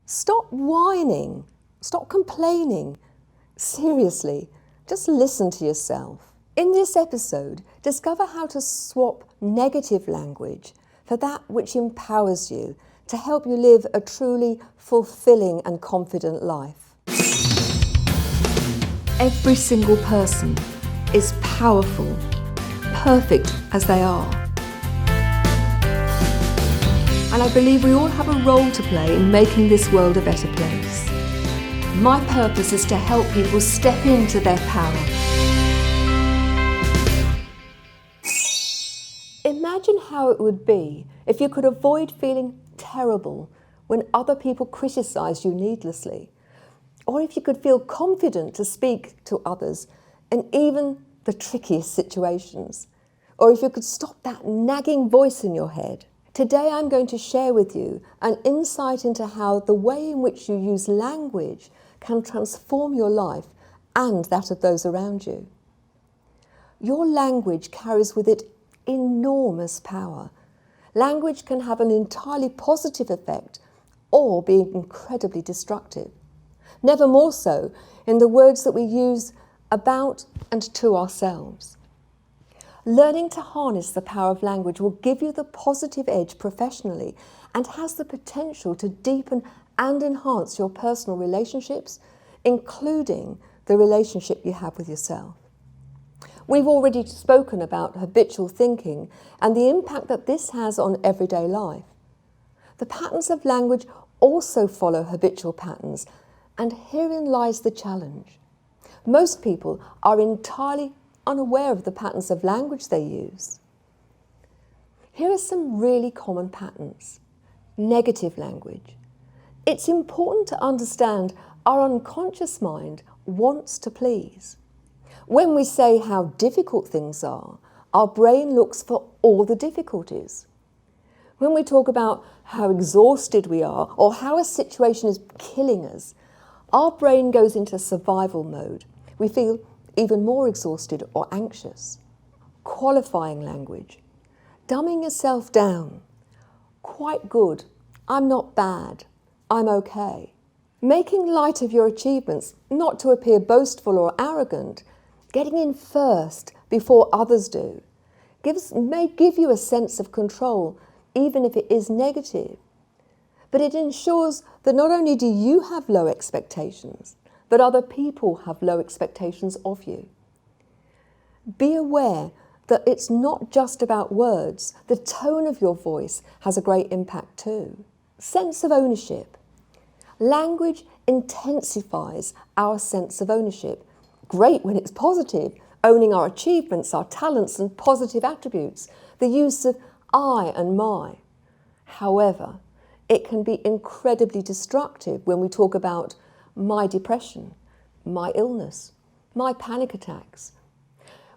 Stop whining. Stop complaining. Seriously, just listen to yourself. In this episode, discover how to swap negative language for that which empowers you to help you live a truly fulfilling and confident life. Every single person is powerful, perfect as they are. And I believe we all have a role to play in making this world a better place. My purpose is to help people step into their power. Imagine how it would be if you could avoid feeling terrible when other people criticise you needlessly, or if you could feel confident to speak to others in even the trickiest situations, or if you could stop that nagging voice in your head. Today I'm going to share with you an insight into how the way in which you use language can transform your life and that of those around you. Your language carries with it enormous power. Language can have an entirely positive effect or be incredibly destructive. Never more so in the words that we use about and to ourselves. Learning to harness the power of language will give you the positive edge professionally and has the potential to deepen and enhance your personal relationships, including the relationship you have with yourself. We've already spoken about habitual thinking and the impact that this has on everyday life. The patterns of language also follow habitual patterns, and herein lies the challenge. Most people are entirely unaware of the patterns of language they use. Here are some really common patterns. Negative language. It's important to understand our unconscious mind wants to please. When we say how difficult things are, our brain looks for all the difficulties. When we talk about how exhausted we are or how a situation is killing us, our brain goes into survival mode. We feel even more exhausted or anxious. Qualifying language. Dumbing yourself down. Quite good. I'm not bad. I'm okay. Making light of your achievements, not to appear boastful or arrogant. Getting in first before others do. May give you a sense of control, even if it is negative. But it ensures that not only do you have low expectations, but other people have low expectations of you. Be aware that it's not just about words. The tone of your voice has a great impact too. Sense of ownership. Language intensifies our sense of ownership. Great when it's positive, owning our achievements, our talents and positive attributes, the use of I and my. However, it can be incredibly destructive when we talk about my depression, my illness, my panic attacks.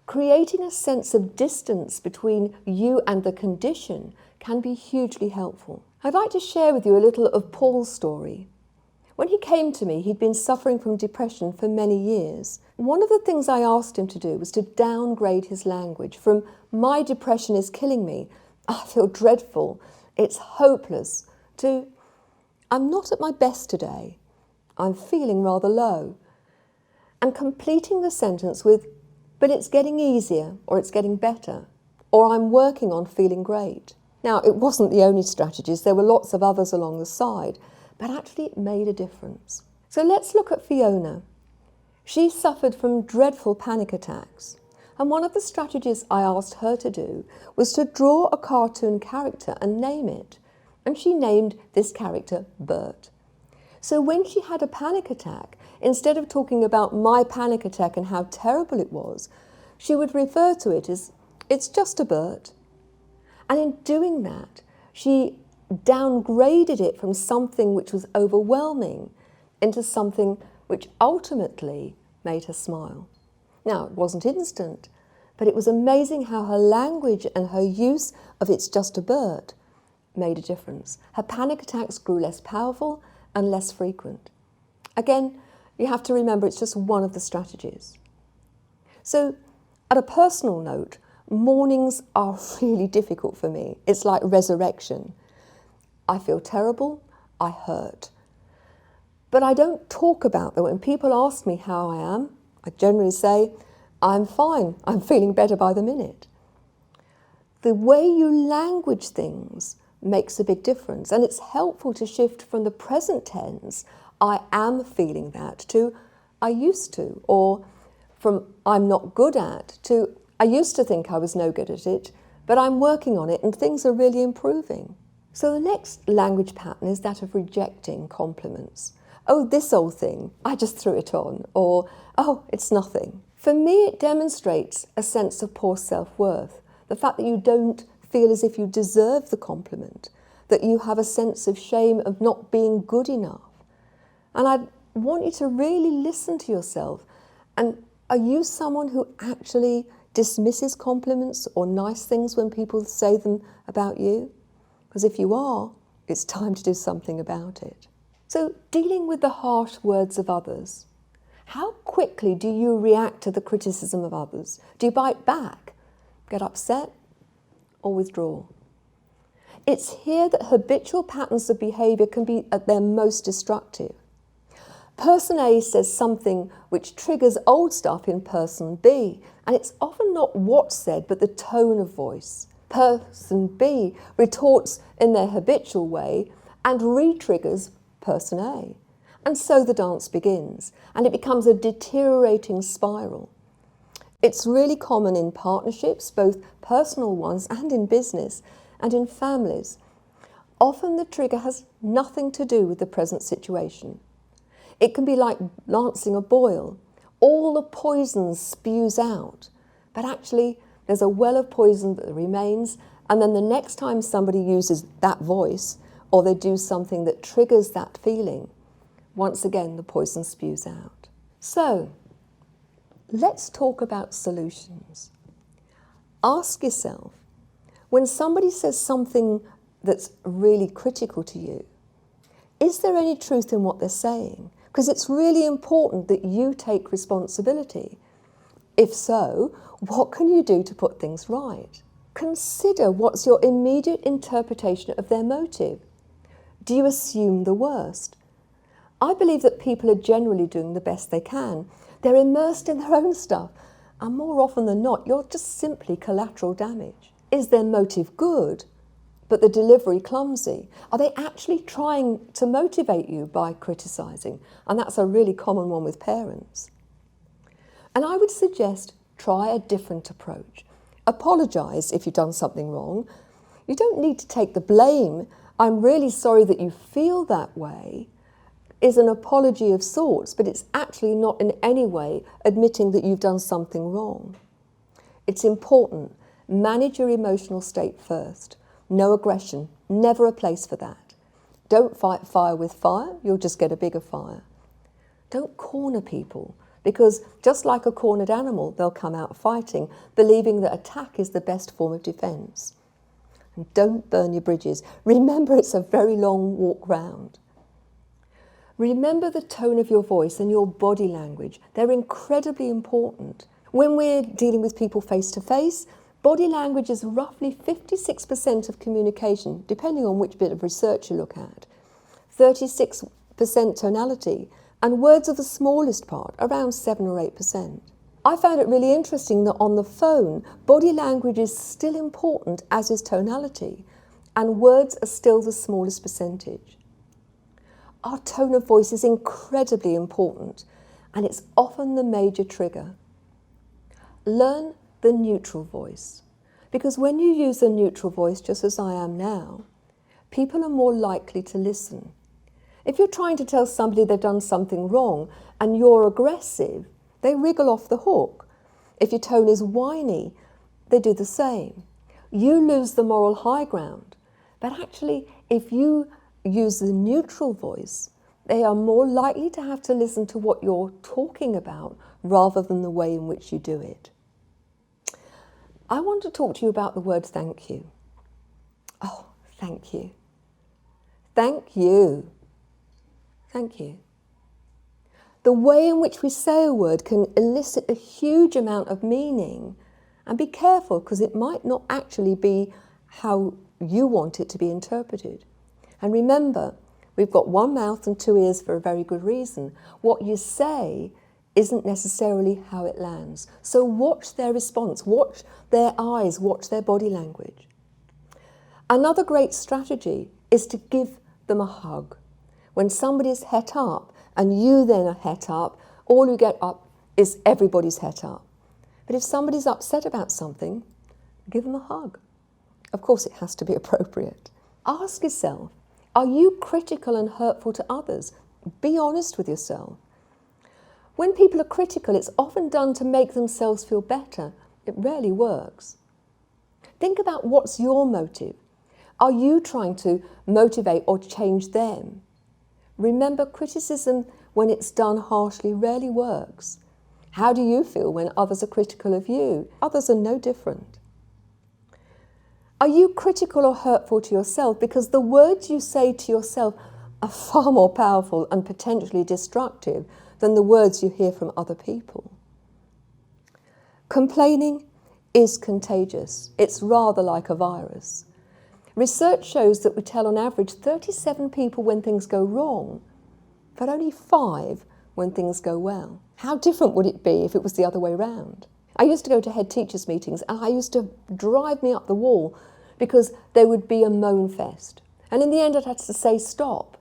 Creating a sense of distance between you and the condition can be hugely helpful. I'd like to share with you a little of Paul's story. When he came to me, he'd been suffering from depression for many years. One of the things I asked him to do was to downgrade his language from "my depression is killing me," "I feel dreadful," "it's hopeless," to "I'm not at my best today, I'm feeling rather low," and completing the sentence with "but it's getting easier," or "it's getting better," or "I'm working on feeling great." Now, it wasn't the only strategies, there were lots of others along the side, but actually it made a difference. So let's look at Fiona. She suffered from dreadful panic attacks, and one of the strategies I asked her to do was to draw a cartoon character and name it, and she named this character Bert. So when she had a panic attack, instead of talking about my panic attack and how terrible it was, she would refer to it as, "It's just a Bert." And in doing that, she downgraded it from something which was overwhelming into something which ultimately made her smile. Now, it wasn't instant, but it was amazing how her language and her use of "it's just a Bert" made a difference. Her panic attacks grew less powerful and less frequent. Again, you have to remember it's just one of the strategies. So, at a personal note, mornings are really difficult for me. It's like resurrection. I feel terrible, I hurt. But I don't talk about them. When people ask me how I am, I generally say, I'm fine, I'm feeling better by the minute. The way you language things makes a big difference, and it's helpful to shift from the present tense, I am feeling that, to I used to, or from I'm not good at, to I used to think I was no good at it, but I'm working on it and things are really improving. So the next language pattern is that of rejecting compliments. Oh, this old thing, I just threw it on, or oh, it's nothing. For me, it demonstrates a sense of poor self-worth, the fact that you don't feel as if you deserve the compliment, that you have a sense of shame of not being good enough. And I want you to really listen to yourself. And are you someone who actually dismisses compliments or nice things when people say them about you? Because if you are, it's time to do something about it. So, dealing with the harsh words of others. How quickly do you react to the criticism of others? Do you bite back, get upset, or withdraw? It's here that habitual patterns of behaviour can be at their most destructive. Person A says something which triggers old stuff in person B, and it's often not what's said, but the tone of voice. Person B retorts in their habitual way and re-triggers person A. And so the dance begins, and it becomes a deteriorating spiral. It's really common in partnerships, both personal ones and in business, and in families. Often the trigger has nothing to do with the present situation. It can be like lancing a boil. All the poison spews out, but actually there's a well of poison that remains, and then the next time somebody uses that voice, or they do something that triggers that feeling, once again the poison spews out. So, let's talk about solutions. Ask yourself, when somebody says something that's really critical to you, is there any truth in what they're saying? Because it's really important that you take responsibility. If so, what can you do to put things right? Consider what's your immediate interpretation of their motive. Do you assume the worst? I believe that people are generally doing the best they can. They're immersed in their own stuff, and more often than not, you're just simply collateral damage. Is their motive good, but the delivery clumsy? Are they actually trying to motivate you by criticising? And that's a really common one with parents. And I would suggest try a different approach. Apologise if you've done something wrong. You don't need to take the blame. I'm really sorry that you feel that way is an apology of sorts, but it's actually not in any way admitting that you've done something wrong. It's important. Manage your emotional state first. No aggression, never a place for that. Don't fight fire with fire, you'll just get a bigger fire. Don't corner people, because just like a cornered animal, they'll come out fighting, believing that attack is the best form of defence. And don't burn your bridges. Remember, it's a very long walk round. Remember the tone of your voice and your body language. They're incredibly important. When we're dealing with people face to face, body language is roughly 56% of communication, depending on which bit of research you look at. 36% tonality, and words are the smallest part, around 7 or 8%. I found it really interesting that on the phone, body language is still important, as is tonality, and words are still the smallest percentage. Our tone of voice is incredibly important, and it's often the major trigger. Learn the neutral voice, because when you use a neutral voice, just as I am now, people are more likely to listen. If you're trying to tell somebody they've done something wrong and you're aggressive, they wriggle off the hook. If your tone is whiny, they do the same. You lose the moral high ground. But actually, if you use the neutral voice, they are more likely to have to listen to what you're talking about rather than the way in which you do it. I want to talk to you about the word thank you. Oh, thank you. Thank you. Thank you. The way in which we say a word can elicit a huge amount of meaning, and be careful because it might not actually be how you want it to be interpreted. And remember, We've got one mouth and two ears for a very good reason. What you say isn't necessarily how it lands. So watch their response, watch their eyes, watch their body language. Another great strategy is to give them a hug. When somebody's het up and you then are het up, all you get up is everybody's het up. But if somebody's upset about something, give them a hug. Of course, it has to be appropriate. Ask yourself, are you critical and hurtful to others? Be honest with yourself. When people are critical, it's often done to make themselves feel better. It rarely works. Think about what's your motive. Are you trying to motivate or change them? Remember, criticism, when it's done harshly, rarely works. How do you feel when others are critical of you? Others are no different. Are you critical or hurtful to yourself? Because the words you say to yourself are far more powerful and potentially destructive than the words you hear from other people. Complaining is contagious. It's rather like a virus. Research shows that we tell on average 37 people when things go wrong, but only 5 when things go well. How different would it be if it was the other way round? I used to go to head teachers' meetings and I used to drive me up the wall because there would be a moan fest. And in the end I'd have to say, stop.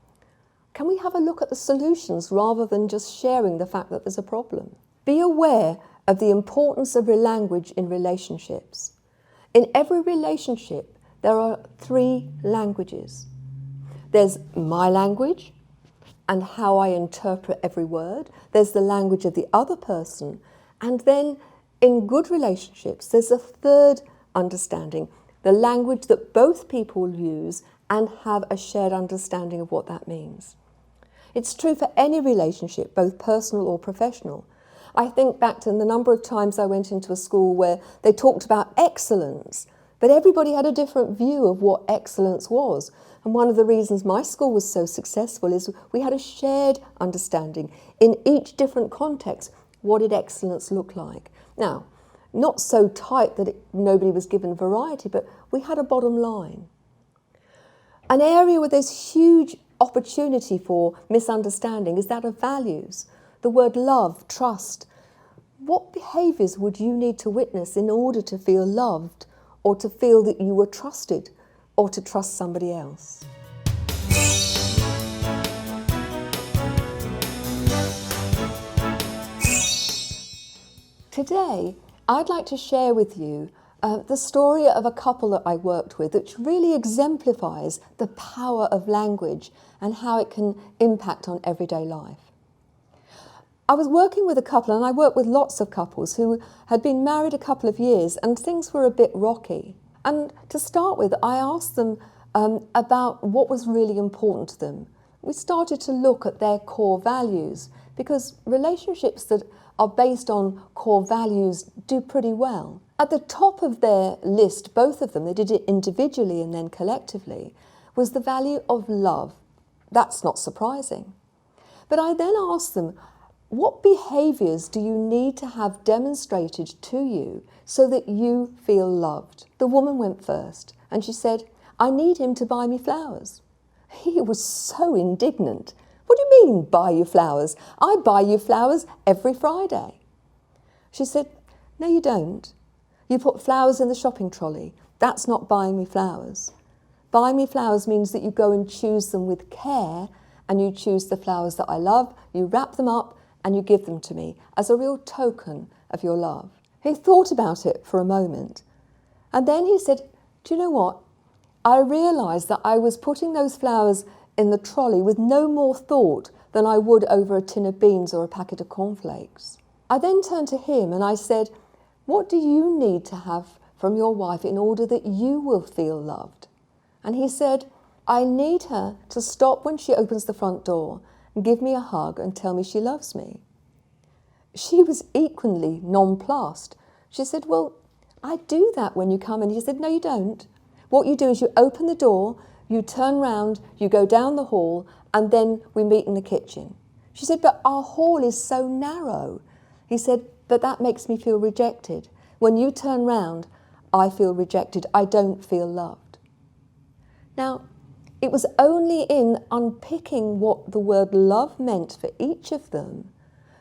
Can we have a look at the solutions rather than just sharing the fact that there's a problem? Be aware of the importance of language in relationships. In every relationship, there are 3 languages. There's my language and how I interpret every word. There's the language of the other person. And then in good relationships, there's a third understanding, the language that both people use and have a shared understanding of what that means. It's true for any relationship, both personal or professional. I think back to the number of times I went into a school where they talked about excellence, but everybody had a different view of what excellence was. And one of the reasons my school was so successful is we had a shared understanding in each different context. What did excellence look like? Now, not so tight that nobody was given variety, but we had a bottom line. An area where there's huge opportunity for misunderstanding is that of values. The word love, trust. What behaviours would you need to witness in order to feel loved or to feel that you were trusted or to trust somebody else? Today, I'd like to share with you the story of a couple that I worked with, which really exemplifies the power of language and how it can impact on everyday life. I was working with a couple, and I worked with lots of couples who had been married a couple of years and things were a bit rocky. And to start with, I asked them about what was really important to them. We started to look at their core values, because relationships that are based on core values do pretty well. At the top of their list, both of them, they did it individually and then collectively, was the value of love. That's not surprising. But I then asked them, what behaviours do you need to have demonstrated to you so that you feel loved? The woman went first and she said, I need him to buy me flowers. He was so indignant. What do you mean, buy you flowers? I buy you flowers every Friday. She said, no, you don't. You put flowers in the shopping trolley. That's not buying me flowers. Buying me flowers means that you go and choose them with care, and you choose the flowers that I love, you wrap them up, and you give them to me as a real token of your love. He thought about it for a moment, and then he said, do you know what? I realised that I was putting those flowers in the trolley with no more thought than I would over a tin of beans or a packet of cornflakes. I then turned to him and I said, what do you need to have from your wife in order that you will feel loved? And he said, I need her to stop when she opens the front door and give me a hug and tell me she loves me. She was equally nonplussed. She said, well, I do that when you come. And he said, no, you don't. What you do is you open the door, you turn round, you go down the hall, and then we meet in the kitchen. She said, but our hall is so narrow. He said, but that makes me feel rejected. When you turn round, I feel rejected. I don't feel loved. Now, It was only in unpicking what the word love meant for each of them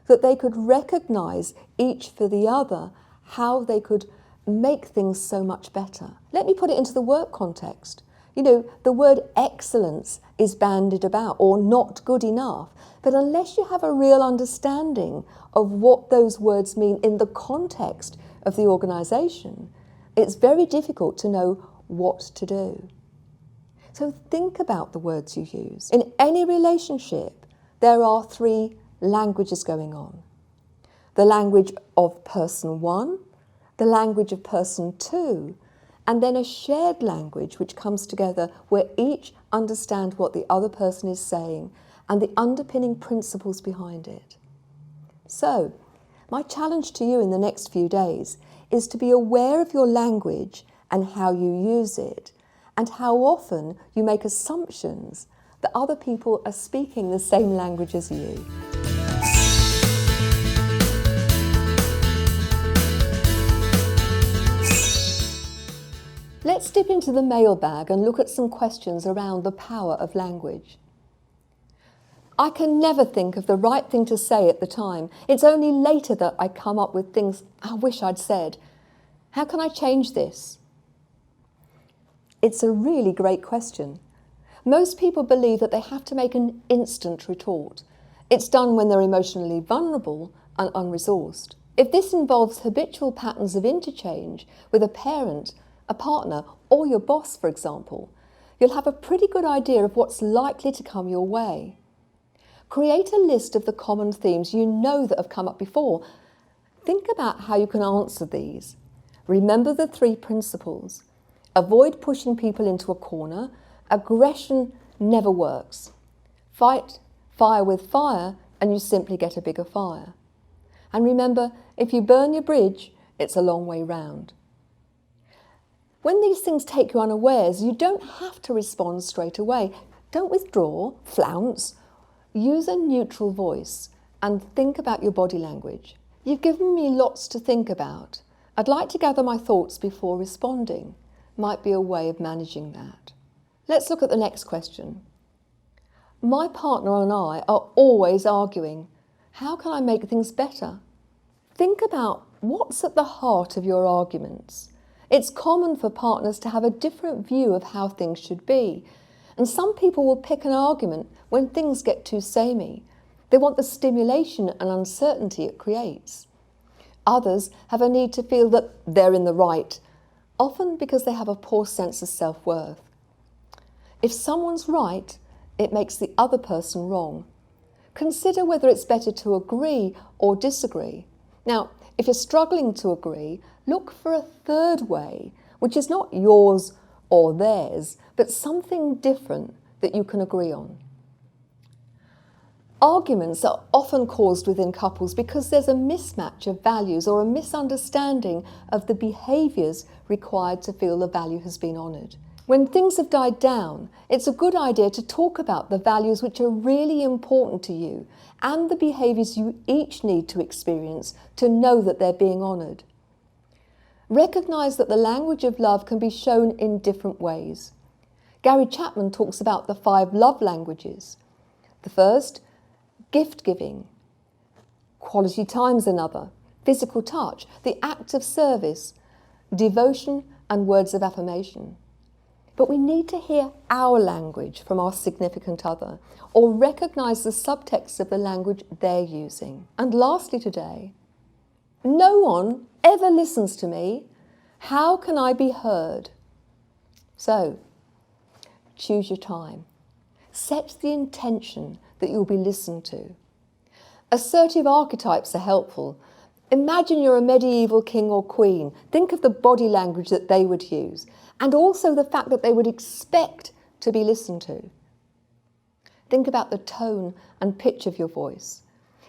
that they could recognise each for the other, how they could make things so much better. Let me put it into the work context. You know, the word excellence is bandied about, or not good enough, but unless you have a real understanding of what those words mean in the context of the organisation, it's very difficult to know what to do. So think about the words you use. In any relationship, there are three languages going on. The language of person one, the language of person two, and then a shared language which comes together where each understands what the other person is saying and the underpinning principles behind it. So, my challenge to you in the next few days is to be aware of your language and how you use it, and how often you make assumptions that other people are speaking the same language as you. Let's dip into the mailbag and look at some questions around the power of language. I can never think of the right thing to say at the time. It's only later that I come up with things I wish I'd said. How can I change this? It's a really great question. Most people believe that they have to make an instant retort. It's done when they're emotionally vulnerable and unresourced. If this involves habitual patterns of interchange with a parent, a partner, or your boss, for example, you'll have a pretty good idea of what's likely to come your way. Create a list of the common themes you know that have come up before. Think about how you can answer these. Remember the three principles. Avoid pushing people into a corner. Aggression never works. Fight fire with fire and you simply get a bigger fire. And remember, if you burn your bridge, it's a long way round. When these things take you unawares, you don't have to respond straight away. Don't withdraw, flounce. Use a neutral voice and think about your body language. You've given me lots to think about. I'd like to gather my thoughts before responding. Might be a way of managing that. Let's look at the next question. My partner and I are always arguing. How can I make things better? Think about what's at the heart of your arguments. It's common for partners to have a different view of how things should be. And some people will pick an argument when things get too samey. They want the stimulation and uncertainty it creates. Others have a need to feel that they're in the right, often because they have a poor sense of self-worth. If someone's right, it makes the other person wrong. Consider whether it's better to agree or disagree. Now, if you're struggling to agree, look for a third way, which is not yours or theirs, but something different that you can agree on. Arguments are often caused within couples because there's a mismatch of values or a misunderstanding of the behaviours required to feel the value has been honoured. When things have died down, it's a good idea to talk about the values which are really important to you and the behaviours you each need to experience to know that they're being honoured. Recognise that the language of love can be shown in different ways. Gary Chapman talks about the 5 love languages. The first, gift giving. Quality time's another. Physical touch, the act of service, devotion and words of affirmation. But we need to hear our language from our significant other or recognise the subtext of the language they're using. And lastly today, no one ever listens to me. How can I be heard? So, choose your time. Set the intention that you'll be listened to. Assertive archetypes are helpful. Imagine you're a medieval king or queen. Think of the body language that they would use, and also the fact that they would expect to be listened to. Think about the tone and pitch of your voice.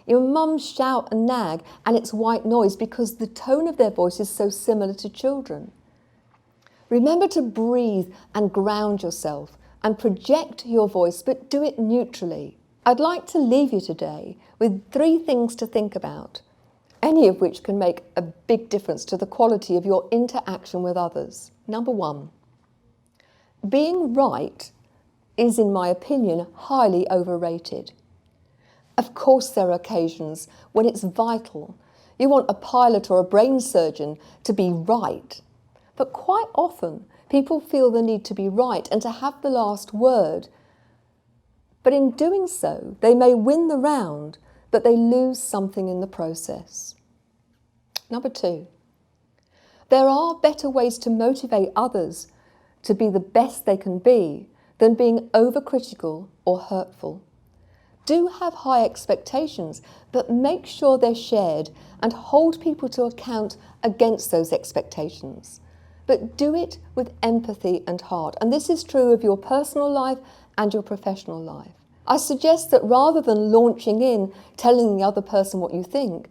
Your mums shout and nag, and it's white noise because the tone of their voice is so similar to children. Remember to breathe and ground yourself and project your voice, but do it neutrally. I'd like to leave you today with 3 things to think about, any of which can make a big difference to the quality of your interaction with others. Number 1, being right is, in my opinion, highly overrated. Of course, there are occasions when it's vital. You want a pilot or a brain surgeon to be right. But quite often, people feel the need to be right and to have the last word. But in doing so, they may win the round, but they lose something in the process. Number 2, there are better ways to motivate others to be the best they can be than being overcritical or hurtful. Do have high expectations, but make sure they're shared and hold people to account against those expectations. But do it with empathy and heart. And this is true of your personal life and your professional life. I suggest that rather than launching in, telling the other person what you think,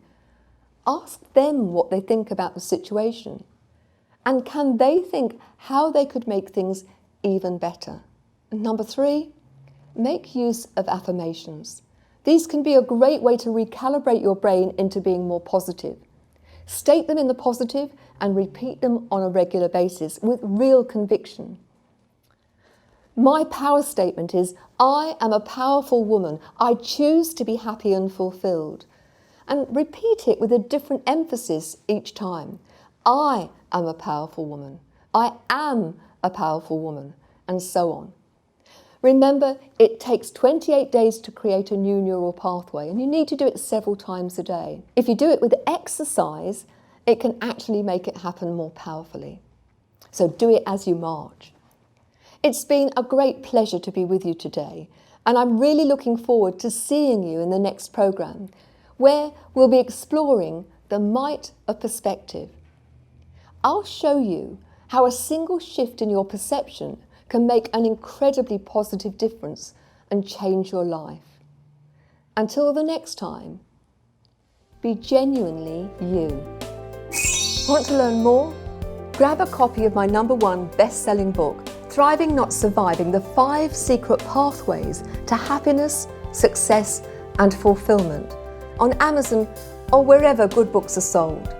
ask them what they think about the situation. And can they think how they could make things even better? And number 3, make use of affirmations. These can be a great way to recalibrate your brain into being more positive. State them in the positive and repeat them on a regular basis with real conviction. My power statement is, I am a powerful woman. I choose to be happy and fulfilled. And repeat it with a different emphasis each time. I am a powerful woman. I am a powerful woman, and so on. Remember, it takes 28 days to create a new neural pathway, and you need to do it several times a day. If you do it with exercise, it can actually make it happen more powerfully. So do it as you march. It's been a great pleasure to be with you today, and I'm really looking forward to seeing you in the next programme, where we'll be exploring the might of perspective. I'll show you how a single shift in your perception can make an incredibly positive difference and change your life. Until the next time, be genuinely you. Want to learn more? Grab a copy of my #1 best-selling book, Thriving Not Surviving: The 5 Secret Pathways to Happiness, Success and Fulfilment, on Amazon or wherever good books are sold.